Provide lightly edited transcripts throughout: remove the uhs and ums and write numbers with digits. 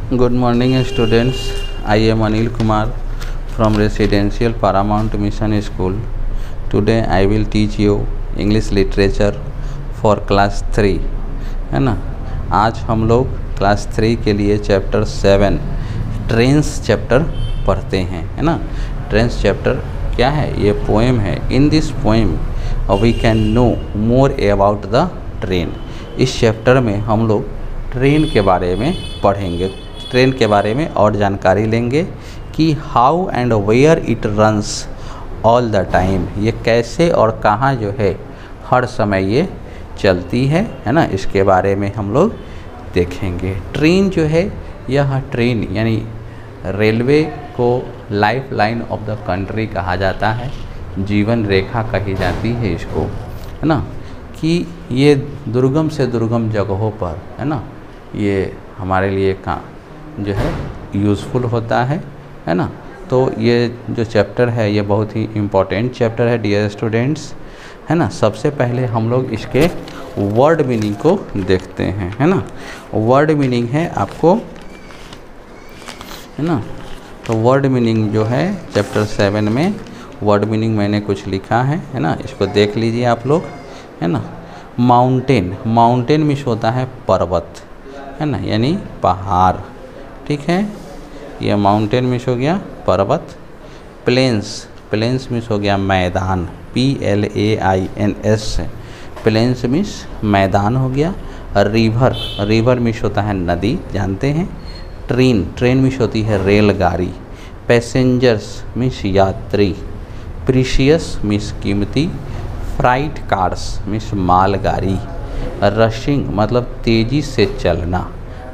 Good morning, students. I am Anil Kumar from Residential Paramount Mission School. Today I will teach you English Literature for Class 3. है ना। आज हम लोग class 3 के लिए chapter 7 trains chapter पढ़ते हैं, है ना। ट्रेन्स चैप्टर क्या है? ये पोएम है। In this poem we can know more about the train. इस चैप्टर में हम लोग ट्रेन के बारे में पढ़ेंगे, ट्रेन के बारे में और जानकारी लेंगे कि how and where it runs all the time. ये कैसे और कहाँ जो है हर समय ये चलती है ना। इसके बारे में हम लोग देखेंगे। ट्रेन जो है, यह ट्रेन यानी रेलवे को life line of the country कहा जाता है, जीवन रेखा कही जाती है इसको, है ना। कि ये दुर्गम से दुर्गम जगहों पर, है ना, ये हमारे लिए का जो है यूज़फुल होता है ना। तो ये जो चैप्टर है ये बहुत ही इम्पोर्टेंट चैप्टर है डियर स्टूडेंट्स, है ना। सबसे पहले हम लोग इसके वर्ड मीनिंग को देखते हैं, है ना। वर्ड मीनिंग है आपको, है ना। तो वर्ड मीनिंग जो है चैप्टर 7 में वर्ड मीनिंग मैंने कुछ लिखा है ना। इसको देख लीजिए आप लोग, है ना। माउंटेन, माउंटेन मीन्स होता है पर्वत, है ना, यानी पहाड़, ठीक है। यह माउंटेन मीन्स हो गया पर्वत। प्लेन्स, प्लेन्स मीन्स हो गया मैदान, PLAINS, प्लेन्स मीन्स मैदान हो गया। रिवर, रिवर मीन्स होता है नदी, जानते हैं। ट्रेन, ट्रेन मीन्स होती है रेलगाड़ी। पैसेंजर्स मीन्स यात्री। प्रीशियस मीन्स कीमती। फ्राइट कार्स मीन्स मालगाड़ी। रशिंग मतलब तेज़ी से चलना।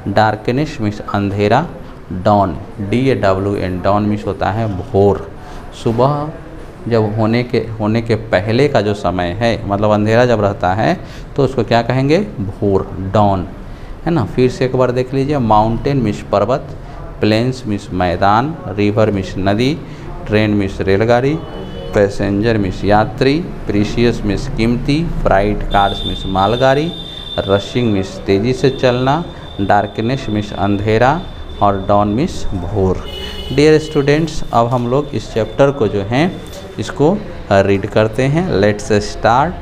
डार्कनेस मीन्स अंधेरा। डॉन, DAWN, डॉन मीन्स होता है भोर। सुबह जब होने के पहले का जो समय है, मतलब अंधेरा जब रहता है तो उसको क्या कहेंगे? भोर, डॉन, है ना। फिर से एक बार देख लीजिए। माउंटेन मीन्स पर्वत। प्लेन्स मीन्स मैदान। रिवर मीन्स नदी। ट्रेन मीन्स रेलगाड़ी। पैसेंजर मीन्स यात्री। प्रीशियस मीन्स कीमती। फ्राइट कार्स मीन्स मालगाड़ी। रशिंग मीन्स तेज़ी से चलना। डार्कनेस मीन्स अंधेरा और डॉन मीन्स भोर। डियर स्टूडेंट्स, अब हम लोग इस चैप्टर को जो हैं इसको रीड करते हैं। Let's start.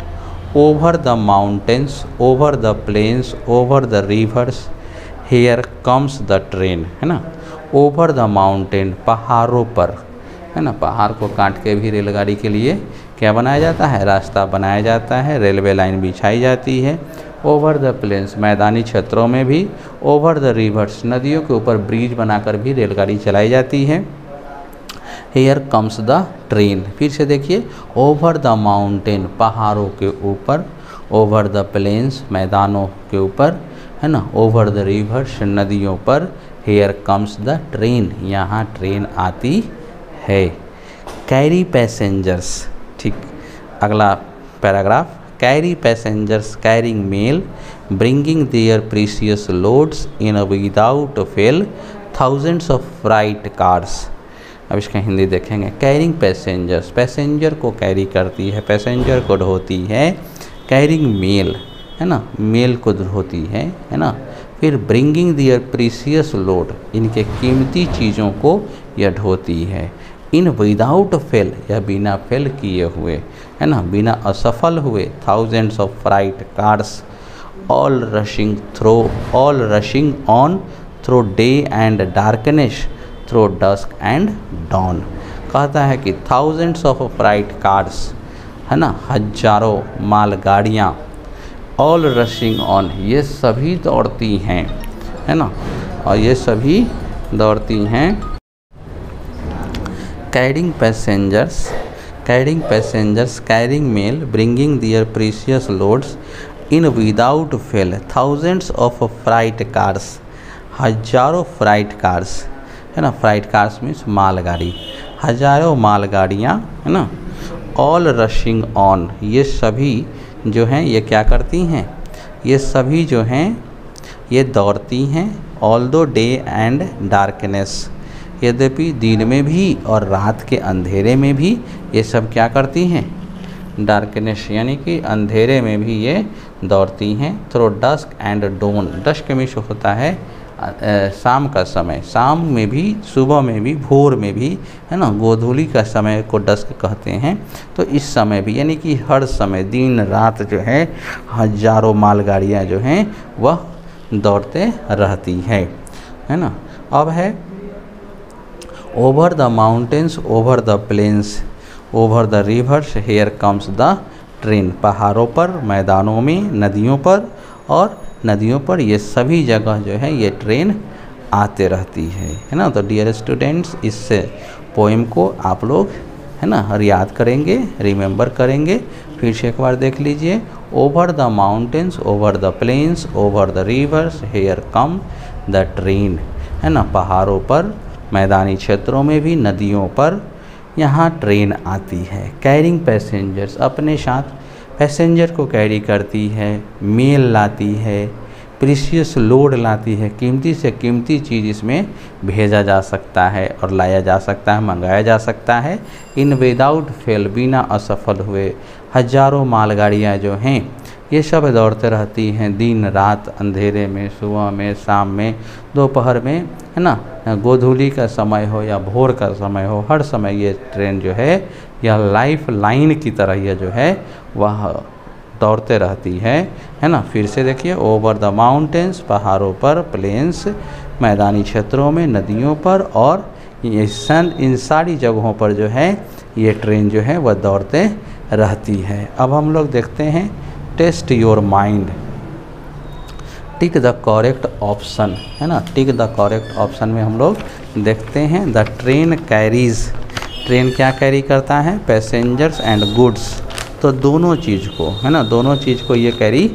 Over the mountains, over the plains, over the rivers, here comes the train, है ना। ओवर द माउंटेन, पहाड़ों पर, है ना। पहाड़ को काट के भी रेलगाड़ी के लिए क्या बनाया जाता है? रास्ता बनाया जाता है, रेलवे लाइन बिछाई जाती है। ओवर द प्लेन्स, मैदानी क्षेत्रों में भी। ओवर द रिवर्स, नदियों के ऊपर ब्रिज बनाकर भी रेलगाड़ी चलाई जाती है। हेयर कम्स द ट्रेन, फिर से देखिए। ओवर द माउंटेन, पहाड़ों के ऊपर। ओवर द प्लेन्स, मैदानों के ऊपर, है ना। ओवर द रिवर्स, नदियों पर। हेयर कम्स द ट्रेन, यहाँ ट्रेन आती है। कैरी पैसेंजर्स, ठीक, अगला paragraph. Carry passengers carrying mail, bringing their precious loads in without fail, thousands of freight cars. अब इसका हिंदी देखेंगे। कैरिंग पैसेंजर्स, पैसेंजर को कैरी करती है, पैसेंजर को ढोती है। कैरिंग मेल, है ना, मेल को ढोती है ना। फिर ब्रिंगिंग दियर प्रीशियस लोड, इनके कीमती चीज़ों को यह ढोती है। इन विदाउट फेल, या बिना फेल किए हुए, है ना, बिना असफल हुए। Thousands of freight cars, all rushing on through day and darkness, through dusk and dawn. कहता है कि थाउजेंड्स ऑफ फ्राइट कार्स, है ना, हजारों मालगाड़ियाँ। ऑल रशिंग ऑन, ये सभी दौड़ती हैं, है ना, और ये सभी दौड़ती हैं। Carrying passengers, carrying mail, bringing their precious loads in without fail, thousands of freight cars, हजारों फ्राइट कार्स, है ना। फ्राइट कार्स मीन्स मालगाड़ी, हजारों मालगाड़ियाँ, है ना। ऑल रशिंग ऑन, ये सभी जो हैं ये क्या करती हैं? ये सभी जो हैं ये दौड़ती हैं। ऑल्दो डे एंड डार्कनेस, यद्यपि दिन में भी और रात के अंधेरे में भी ये सब क्या करती हैं? डार्कनेस यानी कि अंधेरे में भी ये दौड़ती हैं। Through dusk and dawn, dusk means होता है शाम का समय, शाम में भी, सुबह में भी, भोर में भी, है ना, गोधूली का समय को डस्क कहते हैं। तो इस समय भी, यानी कि हर समय, दिन रात जो है हजारों मालगाड़ियाँ जो हैं वह दौड़ते रहती है ना। अब है over the mountains, over the plains, over the rivers, here comes the train. पहाड़ों पर, मैदानों में, नदियों पर, और नदियों पर, ये सभी जगह जो है ये ट्रेन आते रहती है ना। तो डियर स्टूडेंट्स, इस पोएम को आप लोग, है ना, याद करेंगे, रिमेंबर करेंगे। फिर से एक बार देख लीजिए। Over the mountains, over the plains, over the rivers, here come the train, है ना। पहाड़ों पर, मैदानी क्षेत्रों में भी, नदियों पर यहाँ ट्रेन आती है। कैरिंग पैसेंजर्स, अपने साथ पैसेंजर को कैरी करती है। मेल लाती है, प्रीशियस लोड लाती है, कीमती से कीमती चीज़ इसमें भेजा जा सकता है और लाया जा सकता है, मंगाया जा सकता है। इन विदाउट फेल, बिना असफल हुए हजारों मालगाड़ियाँ जो हैं ये सब दौड़ते रहती हैं, दिन रात, अंधेरे में, सुबह में, शाम में, दोपहर में, है ना, गोधूली का समय हो या भोर का समय हो, हर समय ये ट्रेन जो है यह लाइफ लाइन की तरह यह जो है वह दौड़ते रहती है ना। फिर से देखिए, ओवर द माउंटेन्स, पहाड़ों पर, प्लेन्स, मैदानी क्षेत्रों में, नदियों पर, और इन सारी जगहों पर जो है ये ट्रेन जो है वह दौड़ते रहती है। अब हम लोग देखते हैं test your mind, tick the correct option, है ना। टिक द करेक्ट ऑप्शन में हम लोग देखते हैं द ट्रेन कैरीज, ट्रेन क्या कैरी करता है, पैसेंजर्स एंड गुड्स। तो दोनों चीज़ को, है ना, दोनों चीज़ को ये कैरी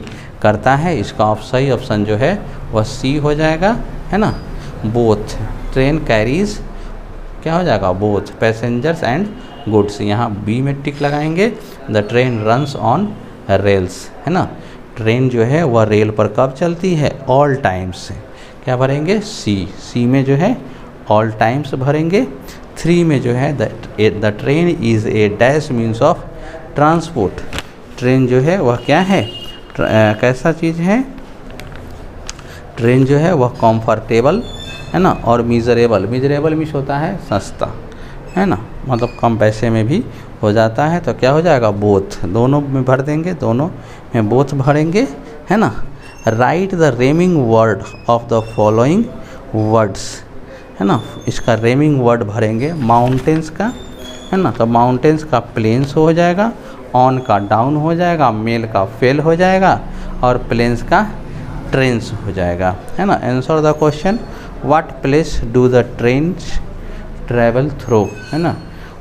करता है। इसका सही ऑप्शन जो है वह सी हो जाएगा, है ना। बोथ, ट्रेन कैरीज क्या हो जाएगा, बोथ पैसेंजर्स एंड गुड्स। यहाँ बी में टिक लगाएंगे। The train runs on rails, है ना। ट्रेन जो है वह रेल पर कब चलती है, ऑल टाइम्स। क्या भरेंगे, सी। सी में जो है ऑल टाइम्स भरेंगे। 3 में जो है the train is a dash means of transport. Train जो है वह क्या है, कैसा चीज़ है, ट्रेन जो है वह कंफर्टेबल, है ना, और मिजरेबल। मिजरेबल मीन्स होता है सस्ता, है ना, मतलब कम पैसे में भी हो जाता है। तो क्या हो जाएगा, बोथ, दोनों में भर देंगे, दोनों में बोथ भरेंगे, है ना। Right the रेमिंग word of the following words, है ना। इसका रेमिंग वर्ड भरेंगे, माउंटेन्स का, है ना, तो माउंटेन्स का प्लेन्स हो जाएगा, ऑन का डाउन हो जाएगा, मेल का फेल हो जाएगा, और प्लेन्स का ट्रेन्स हो जाएगा, है ना। Answer the question, what place do the trains travel through, है ना।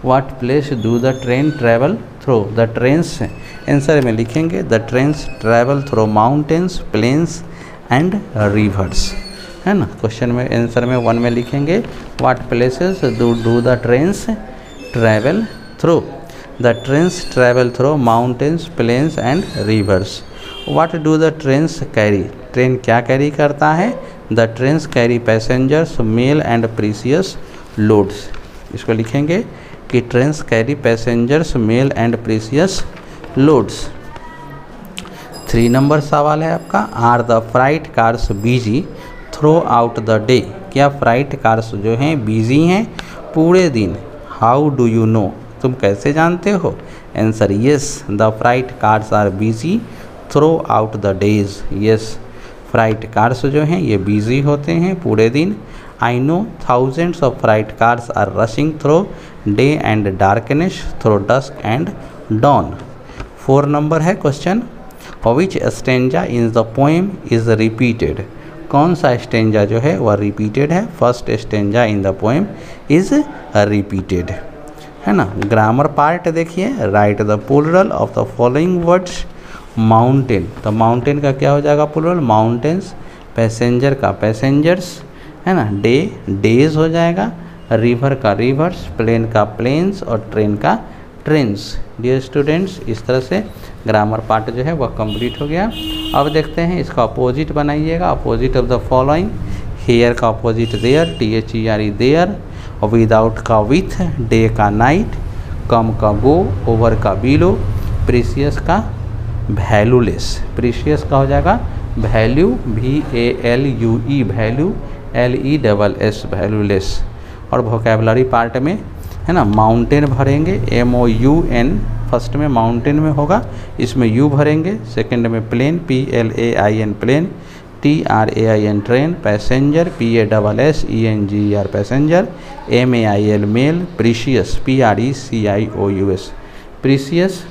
What place do the train travel through, the trains, answer में लिखेंगे the trains travel through mountains, plains and rivers, है ना। क्वेश्चन में आंसर में 1 में लिखेंगे what places do the trains travel through, the trains travel through mountains, plains and rivers. What do the trains carry, train क्या carry करता है, the trains carry passengers, mail and precious loads. इसको लिखेंगे कि trains carry passengers, mail and precious loads. 3 number सवाल है आपका, are the freight cars busy throughout the day. क्या फ्राइट कार्स जो हैं बिजी हैं पूरे दिन, हाउ डू यू नो, तुम कैसे जानते हो। Answer yes, the freight cars are busy throughout the days. Yes, freight cars जो हैं ये बिजी होते हैं पूरे दिन। I know thousands of freight cars are rushing through day and darkness, through dusk and dawn. 4 number है question, which stanza in the poem is repeated. कौन सा स्टेंजा जो है वह रिपीटेड है, first stanza in the poem is repeated, है ना। Grammar part देखिए, write the plural of the following words. Mountain, तो माउंटेन का क्या हो जाएगा प्लूरल, माउंटेन्स। पैसेंजर का पैसेंजर्स, है ना, डे डेज हो जाएगा। रिवर का रिवर्स, प्लेन का प्लेन्स, और ट्रेन का ट्रेन्स। डियर स्टूडेंट्स, इस तरह से ग्रामर पार्ट जो है वह कंप्लीट हो गया। अब देखते हैं इसका अपोजिट बनाइएगा, opposite of the following. Here का अपोजिट देयर, THERE देयर, और विदाउट का विथ, डे का नाइट, कम का गो, ओवर का बिलो, प्रीशियस का वैल्यूलेस। प्रीशियस का हो जाएगा value, VALUE value, LESS valueless. और वोकेबलरी पार्ट में है ना माउंटेन भरेंगे, MOUN फर्स्ट में माउंटेन में होगा, इसमें U भरेंगे, सेकंड में plane PLAIN plane, TRAIN train, passenger PASSENGER passenger, MAIL mail, precious PRECIOUS precious,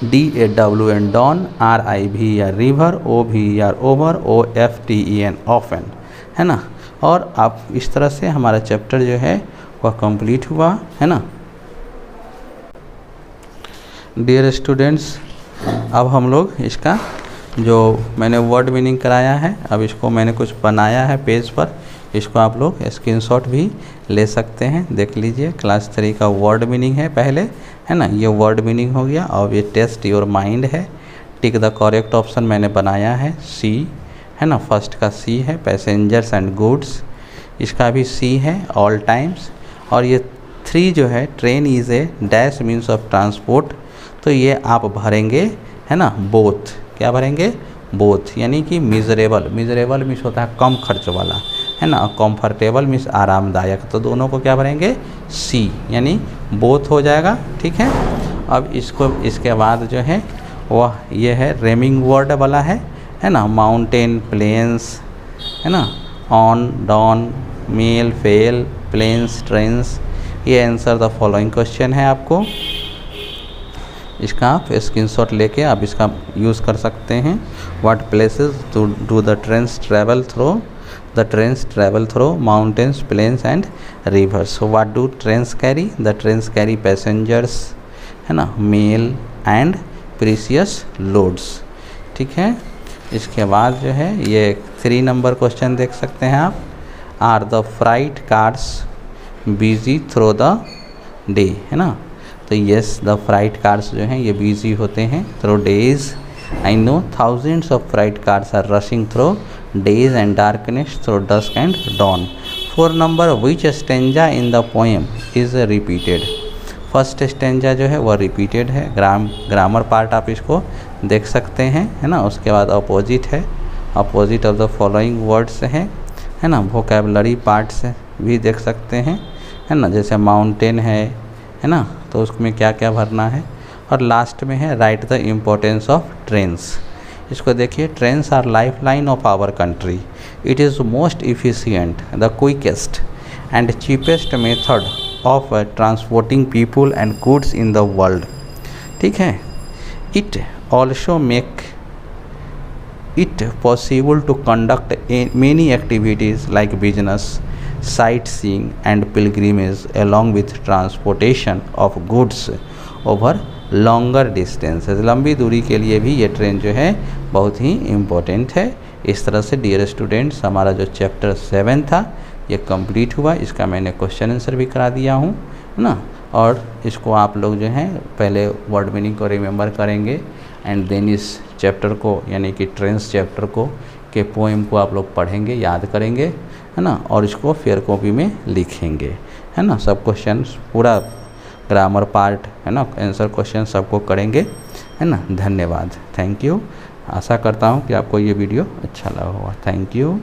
DAWN don, RIVER river, OVER over, OFTEN often, है ना। और आप इस तरह से हमारा चैप्टर जो है वह कंप्लीट हुआ, है ना। डियर स्टूडेंट्स, अब हम लोग इसका जो मैंने वर्ड मीनिंग कराया है, अब इसको मैंने कुछ बनाया है पेज पर, इसको आप लोग स्क्रीनशॉट भी ले सकते हैं, देख लीजिए। क्लास 3 का वर्ड मीनिंग है पहले, है ना, ये वर्ड मीनिंग हो गया। और ये टेस्ट योर माइंड है, टिक द करेक्ट ऑप्शन मैंने बनाया है सी, है ना, फर्स्ट का सी है, पैसेंजर्स एंड गुड्स, इसका भी सी है, ऑल टाइम्स। और ये 3 जो है, train is a dash means of transport, तो ये आप भरेंगे, है ना, बोथ, क्या भरेंगे, बोथ, यानी कि मिजरेबल, मिजरेबल मीन्स होता है कम खर्च वाला, है ना, कंफर्टेबल मीन्स आरामदायक, तो दोनों को क्या भरेंगे, सी, यानी बोथ हो जाएगा, ठीक है। अब इसको इसके बाद जो है वह ये है रेमिंग वर्ड वाला है ना, माउंटेन, प्लेन्स, है ना, on, dawn, mail, fail, plains, trains. ये आंसर द फॉलोइंग क्वेश्चन है, आपको इसका आप स्क्रीनशॉट लेके आप इसका यूज़ कर सकते हैं। What places do the trains travel through, the trains travel through mountains, plains and rivers. So what do trains carry, the trains carry passengers, है ना, मेल एंड प्रीशियस लोड्स, ठीक है। इसके बाद जो है ये 3 नंबर क्वेश्चन देख सकते हैं आप, are the freight cars busy through the day, है ना, तो यस द फ्राइट कार्स जो हैं ये बिजी होते हैं through days, I know thousands of freight cars are rushing through days and darkness through dusk and dawn. 4 number, which stanza in the poem is repeated, first stanza जो है वह repeated है, grammar part आप इसको देख सकते हैं, है ना। उसके बाद अपोजिट है, opposite of the following words है ना। वोकेबलरी पार्ट्स भी देख सकते हैं, है ना, जैसे माउंटेन है ना, तो उसमें क्या क्या भरना है। और लास्ट में है write the importance of trains, इसको देखिए, trains are life line of our country, it is most efficient, the quickest and cheapest method of transporting people and goods in the world, ठीक है। It also make it possible to conduct many activities like business, sightseeing and pilgrimage along with transportation of goods over longer distances। लंबी दूरी के लिए भी ये train जो है बहुत ही इम्पोर्टेंट है। इस तरह से डियर स्टूडेंट्स हमारा जो चैप्टर 7 था ये कंप्लीट हुआ, इसका मैंने क्वेश्चन आंसर भी करा दिया हूँ, है ना। और इसको आप लोग जो हैं पहले वर्ड मीनिंग को रिमेंबर करेंगे एंड देन इस चैप्टर को यानी कि ट्रेन्स चैप्टर को के पोएम को आप लोग पढ़ेंगे, याद करेंगे, है ना, और इसको फेयर कॉपी में लिखेंगे, है ना। सब क्वेश्चन पूरा ग्रामर पार्ट, है ना, आंसर क्वेश्चन सबको करेंगे, है ना। धन्यवाद, थैंक यू। आशा करता हूँ कि आपको ये वीडियो अच्छा लगा होगा। Thank you.